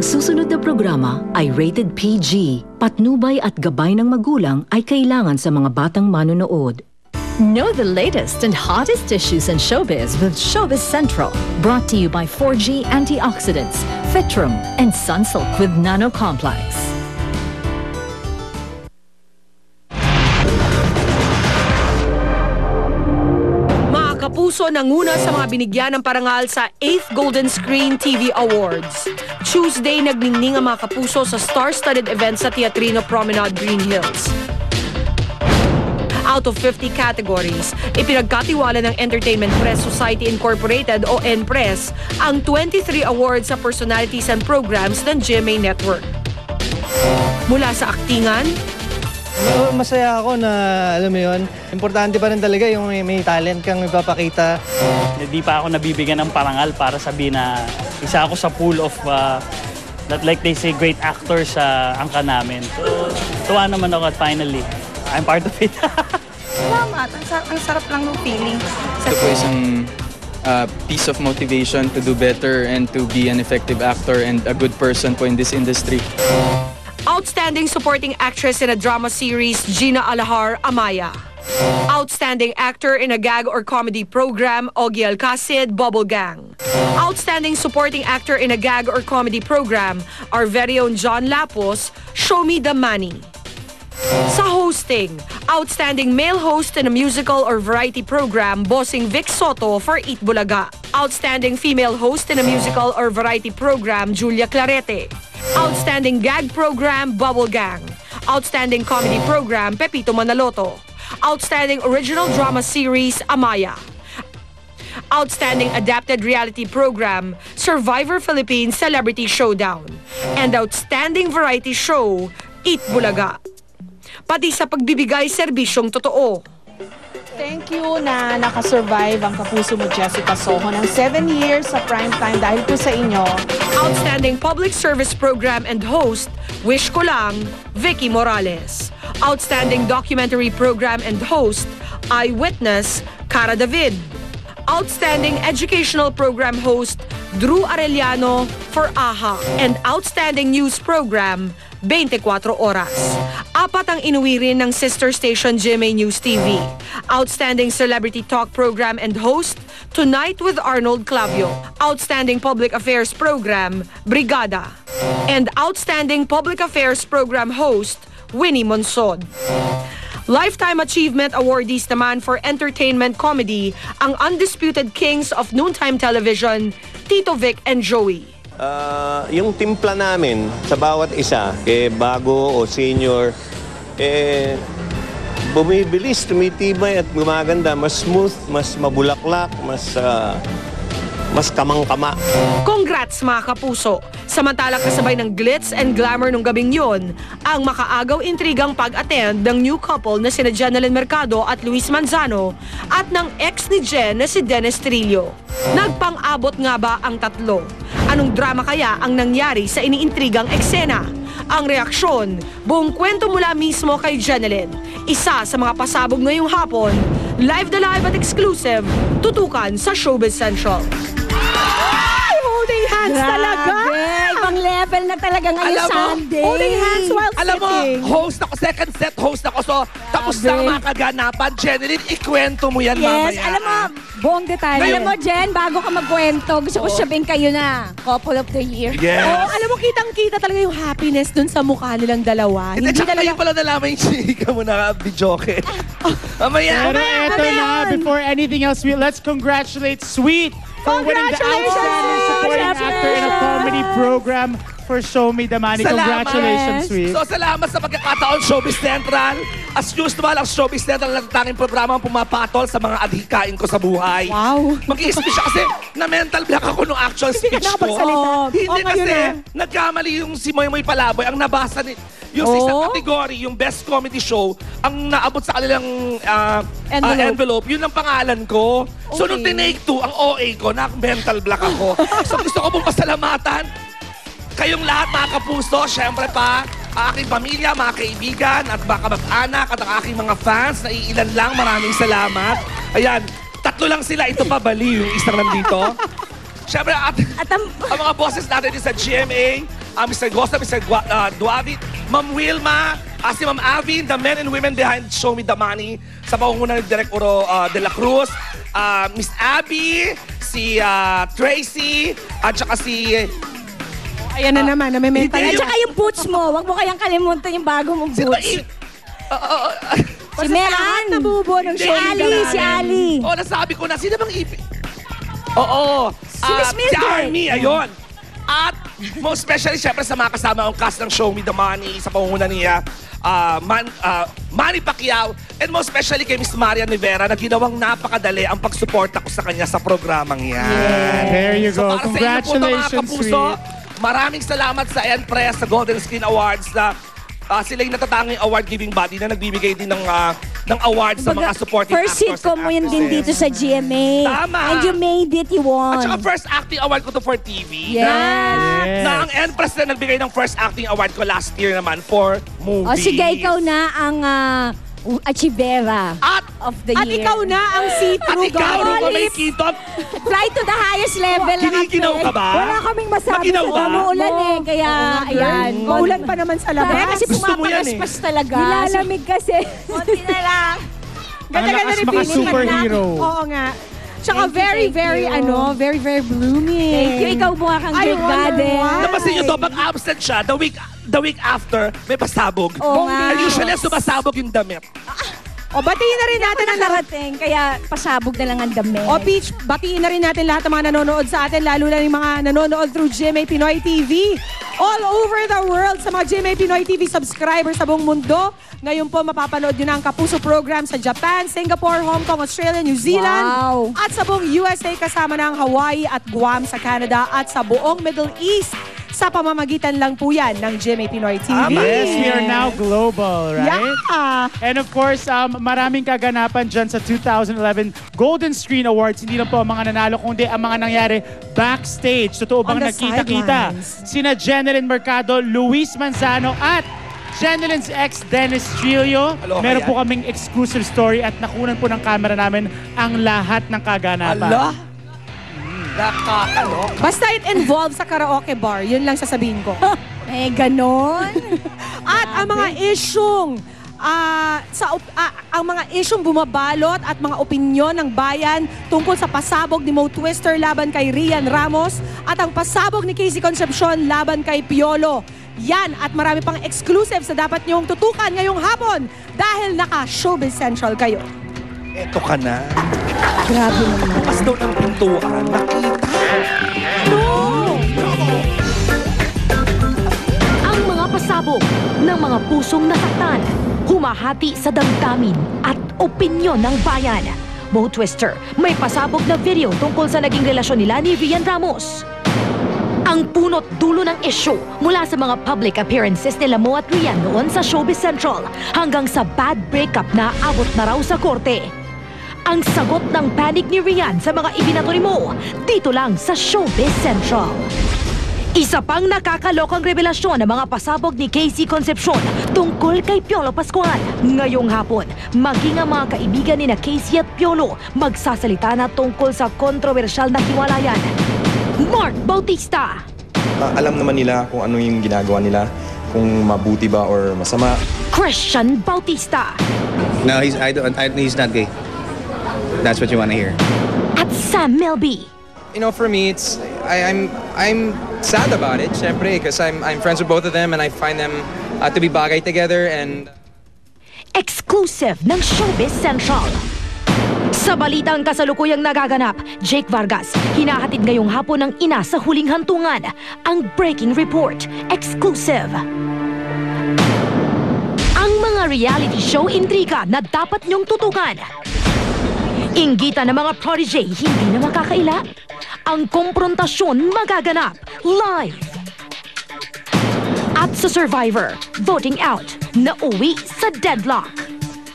Ang susunod na programa ay rated PG. Patnubay at gabay ng magulang ay kailangan sa mga batang manonood. Know the latest and hottest issues in showbiz with Showbiz Central. Brought to you by 4G Antioxidants, Fitrum, and Sunsilk with Nano Complex. Kapuso nanguna sa mga binigyan ng parangal sa 8th Golden Screen TV Awards. Tuesday, nagningning ang mga kapuso sa star-studded event sa Teatrino Promenade, Green Hills. Out of 50 categories, ipinagkatiwala ng Entertainment Press Society Incorporated o NPress ang 23 awards sa personalities and programs ng GMA Network. Mula sa aktingan, masaya ako na, alam mo yun, importante pa rin talaga yung may talent kang ipapakita. Hindi pa ako nabibigyan ng parangal para sabihin na isa ako sa pool of, that like they say, great actors sa angka namin. So, tuwa naman ako at finally, I'm part of it. Salamat. Ang sarap lang ng feeling. Ito po isang piece of motivation to do better and to be an effective actor and a good person po in this industry. Outstanding Supporting Actress in a Drama Series, Gina Alahar, Amaya. Outstanding Actor in a Gag or Comedy Program, Ogie Alcacid, Bubble Gang. Outstanding Supporting Actor in a Gag or Comedy Program, our very own John Lapos, Show Me the Money. Sa hosting, Outstanding Male Host in a Musical or Variety Program, Bossing Vic Soto for Eat Bulaga. Outstanding Female Host in a Musical or Variety Program, Julia Clarete. Outstanding Gag Program, Bubble Gang. Outstanding Comedy Program, Pepito Manaloto. Outstanding Original Drama Series, Amaya. Outstanding Adapted Reality Program, Survivor Philippines Celebrity Showdown. And Outstanding Variety Show, Eat Bulaga. Pati sa pagbibigay serbisyong totoo. Thank you na nakasurvive ang kapuso mo, Jessica Soho, ng 7 years sa primetime dahil po sa inyo. Outstanding Public Service Program and Host, Wish Ko Lang, Vicky Morales. Outstanding Documentary Program and Host, Eyewitness, Cara David. Outstanding Educational Program Host, Drew Arellano for AHA. And Outstanding News Program, 24 Oras. Apat ang inuwi rin ng sister station GMA News TV. Outstanding Celebrity Talk Program and Host, Tonight with Arnold Clavio. Outstanding Public Affairs Program, Brigada. And Outstanding Public Affairs Program Host, Winnie Monsod. Lifetime Achievement Awardees naman for Entertainment Comedy, ang Undisputed Kings of Noontime Television, Tito Vic and Joey. Yung timpla namin sa bawat isa, bago o senior, bumibilis, tumitibay at gumaganda, mas smooth, mas mabulaklak, mas kamang-kama. Congrats mga kapuso! Samantalang kasabay ng glitz and glamour nung gabing yon, ang makaagaw intrigang pag-attend ng new couple na sina Jenalyn Mercado at Luis Manzano at ng ex ni Jen na si Dennis Trillo. Nagpang-abot nga ba ang tatlo? Anong drama kaya ang nangyari sa iniintrigang eksena? Ang reaksyon, buong kwento mula mismo kay Jenalyn. Isa sa mga pasabog ngayong hapon, live na live at exclusive, tutukan sa Showbiz Central. Holding hands talaga! Ibang level na talaga ngayon Sunday. Holding hands while Alam mo, sitting. host ako, second set host ako. So, tapos na ang mga kaganapan. Jenilyn, ikwento mo yan mamaya. Yes, alam mo, buong detalye. Alam mo, Jen, bago ka magkwento, gusto ko sabihin kayo na couple of the year. Yes. Oh, alam mo, kitang-kita talaga yung happiness dun sa mukha nilang dalawa. Hindi talaga yung pala nalaman yung chika mo na bidyoke. Mamaya. Pero eto na, before anything else, let's congratulate Sweet for winning the Outstanding Supporting Actor in a Comedy Program for Show Me the Money. Congratulations, Sweet. So, salamat sa pagkakataon, Showbiz Central. As usual, ang Showbiz Central ang tanging programa ang pumapatol sa mga adhikain ko sa buhay. Wow. Mag-i-speech siya kasi na-mental block ako nung actual speech ko. Hindi kasi nagkamali yung si Moy Moy Palaboy. Ang nabasa ni... Yung sa isang category, yung best comedy show, ang naabot sa kanilang envelope, yun ang pangalan ko. So, nung tinake 2, ang OA ko, mental block ako. So, gusto ko pong pasalamatan kayong lahat, mga kapuso. Siyempre pa, aking pamilya, mga kaibigan, at baka mag-anak, at ang aking mga fans, na iilan lang. Maraming salamat. Ayan, 3 lang sila. Ito pa, bali, yung isang nandito. Siyempre, at ang mga bosses natin sa GMA, Mr. Gosta, Mr. Duavit, Ma'am Wilma, si Ma'am Avin, the men and women behind Show Me the Money, sa pangunguna ni Direk Uro de la Cruz, Miss Abby, si Tracy, at saka si... Ayan na naman, namimental. At saka yung boots mo, wag mo kayang kalimutan yung bago mong boots. Si Mean, nabubuo ng show. Si Ali. Oo, nasabi ko na. Sino bang Oo. Si Miss Si Army, ayun. At most especially, syempre, sa mga kasama ang cast ng Show Me the Money, sa pangunguna niya, Manny Pacquiao, and most especially kay Miss Marian Rivera na ginawang napakadali ang pagsuporta ko sa kanya sa programang yan. Yeah. There you go. So, para sa inyo po ito, mga kapuso, Sweet. maraming salamat sa N-Press, sa Golden Screen Awards na sila yung natatanging award-giving body na nagbibigay din ng awards sa mga supporting actors. First sitcom mo yun din dito sa GMA. Tama. And you made it, you won. At saka first acting award ko to for TV. Yes. Na ang N-Press na nagbigay ng first acting award ko last year naman for movies. O sige, ikaw na ang Achivera of the At year. ikaw na ang see-through. At ikaw nung may kitop. Fly to the highest level. Kiniginaw ka ba? Wala kaming masabi Maginaw sa ba? umuulan eh. Kaya, ayan. Maulan pa naman sa labas. Kaya kasi Gusto mo yan pumapagaspas talaga. Nilalamig kasi. Konti na lang. Ganda-ganda Malakas rin maka feeling. superhero. Oo nga. Tsaka Thank you, very, very blooming. Thank you. Ikaw mukha kang I great wonder goddess. why. Napansin nyo to, pag absent siya, the week after, may pasabog. Oo nga. And usually, sumasabog yung damit. O, batiin na rin natin ang Nakarating, kaya pasabog na lang ang damit. O, Peach, batiin na rin natin lahat ng mga nanonood sa atin, lalo na yung mga nanonood through GMA Pinoy TV. All over the world, sa mga GMA Pinoy TV subscribers sa buong mundo. Ngayon po, mapapanood nyo na ang Kapuso program sa Japan, Singapore, Hong Kong, Australia, New Zealand. Wow. At sa buong USA, kasama ng Hawaii at Guam sa Canada at sa buong Middle East. Sa pamamagitan lang po yan ng GMA Pinoy TV. Yes, we are now global, right? Yeah! And of course, maraming kaganapan dyan sa 2011 Golden Screen Awards. Hindi lang po ang mga nanalo, kundi ang mga nangyari backstage. Totoo bang On the nagkita-kita? sidelines. Sina Jeneline Mercado, Luis Manzano, at Jeneline's ex, Dennis Trillo. Aloha Meron yan. po kaming exclusive story at nakunan po ng camera namin ang lahat ng kaganapan. Ala! Nakakalo. Basta it involves sa karaoke bar, yun lang sasabihin ko. Eh, ganon. At ang mga isyung ang mga isyung bumabalot at mga opinyon ng bayan tungkol sa pasabog ni Mo Twister laban kay Rian Ramos at ang pasabog ni Casey Concepcion laban kay Piolo. Yan at marami pang exclusive sa dapat niyong tutukan ngayong hapon dahil naka-Showbiz Central kayo. Eto ka na. Grabe naman. Bukas daw ng pintuan. Nakita. Ang mga pasabog ng mga pusong nasaktan, humahati sa damdamin at opinyon ng bayan. Mo Twister, may pasabog na video tungkol sa naging relasyon nila ni Rian Ramos. Ang punot dulo ng issue mula sa mga public appearances nila Mo at Rian noon sa Showbiz Central hanggang sa bad breakup na abot na raw sa korte. Ang sagot ng panic ni Rian sa mga ibinato ni Mo dito lang sa Showbiz Central. Isa pang nakakalokang revelasyon ng mga pasabog ni Casey Concepcion tungkol kay Piolo Pascual. Ngayong hapon, maging ang mga kaibigan ni na Casey at Piolo magsasalita na tungkol sa kontrobersyal na hiwalayan. Mark Bautista. Alam naman nila kung ano yung ginagawa nila, kung mabuti ba or masama. Christian Bautista. No, he's not gay. That's what you want to hear. At Sam Melby. You know, for me, I'm sad about it, syempre, because I'm friends with both of them and I find them to be bagay together and... Exclusive ng Showbiz Central. Sa balitang kasalukuyang nagaganap, Jake Vargas, hinahatid ngayong hapon ng ina sa huling hantungan. Ang breaking report, exclusive. Ang mga reality show intriga na dapat niyong tutukan. Inggitan ng mga protege, hindi na makakaila. Ang komprontasyon magaganap live. At sa Survivor, voting out, nauwi sa deadlock.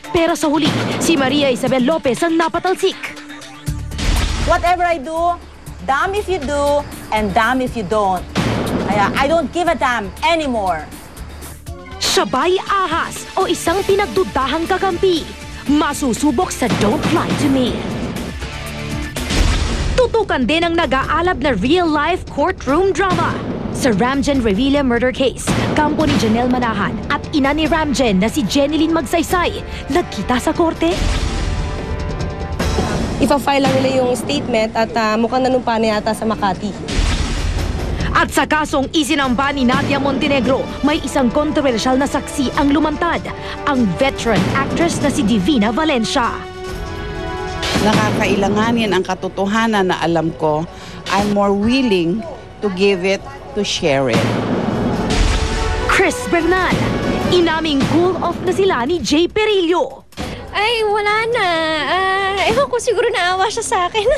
Pero sa huli, si Maria Isabel Lopez ang napatalsik. Whatever I do, damn if you do, and damn if you don't. I don't give a damn anymore. Sabay ahas o isang pinagdudahang kakampi. Masusubok sa Don't Lie to Me. Tutukan din ang nag-aalab na real-life courtroom drama. Sa Ramjen Revilla murder case, kampo ni Janelle Manahan at ina ni Ramjen na si Jeneline Magsaysay nagkita sa korte. Ipa-file lang nila yung statement at mukhang nanumpa na yata sa Makati. At sa kasong isinamba ni Nadia Montenegro, may isang kontrobersyal na saksi ang lumantad, ang veteran actress na si Divina Valencia. Nakakailanganin ang katotohanan na alam ko, I'm more willing to give it, to share it. Chris Bernal, inaming cool off na sila ni Jay Perillo. Ay, wala na. Ewan ko, siguro naawa siya sa akin.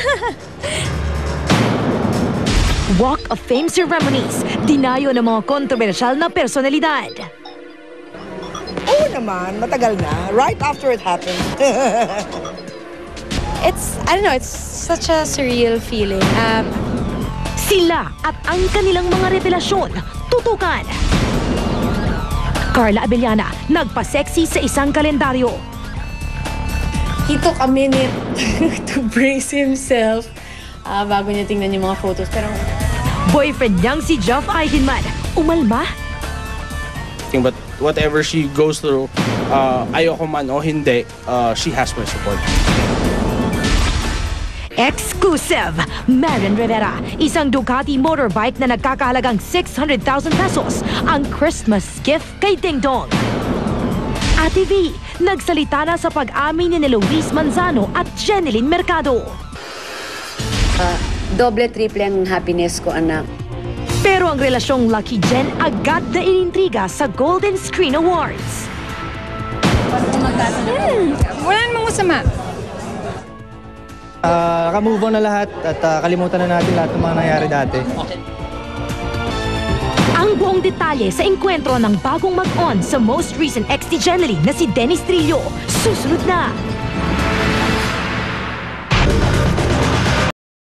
Walk of Fame ceremonies, dinayo ng mga kontrobersyal na personalidad. Oo naman, matagal na. Right after it happened. I don't know, it's such a surreal feeling. Sila at ang kanilang mga revelasyon, tutukan. Carla Abellana, nagpa-sexy sa isang kalendaryo. He took a minute to brace himself bago niya tingnan yung mga photos. Pero boyfriend niyang si Jeff Eigenman, umalma. But whatever she goes through, ayoko man o hindi, she has my support. Exclusive! Marian Rivera, isang Ducati motorbike na nagkakahalagang 600,000 pesos ang Christmas gift kay Ding Dong. Ate V, nagsalita na sa pag-amin ni Luis Manzano at Jeneline Mercado. Doble-triple ang happiness ko, anak. Pero ang relasyong Lucky Jen agad na inintriga sa Golden Screen Awards. wala namang masama. Naka-move on na lahat at kalimutan na natin lahat ng mga nangyari dati. Ang buong detalye sa engkwentro ng bagong mag-on sa most recent ex ni Jeneline na si Dennis Trillo, susunod na.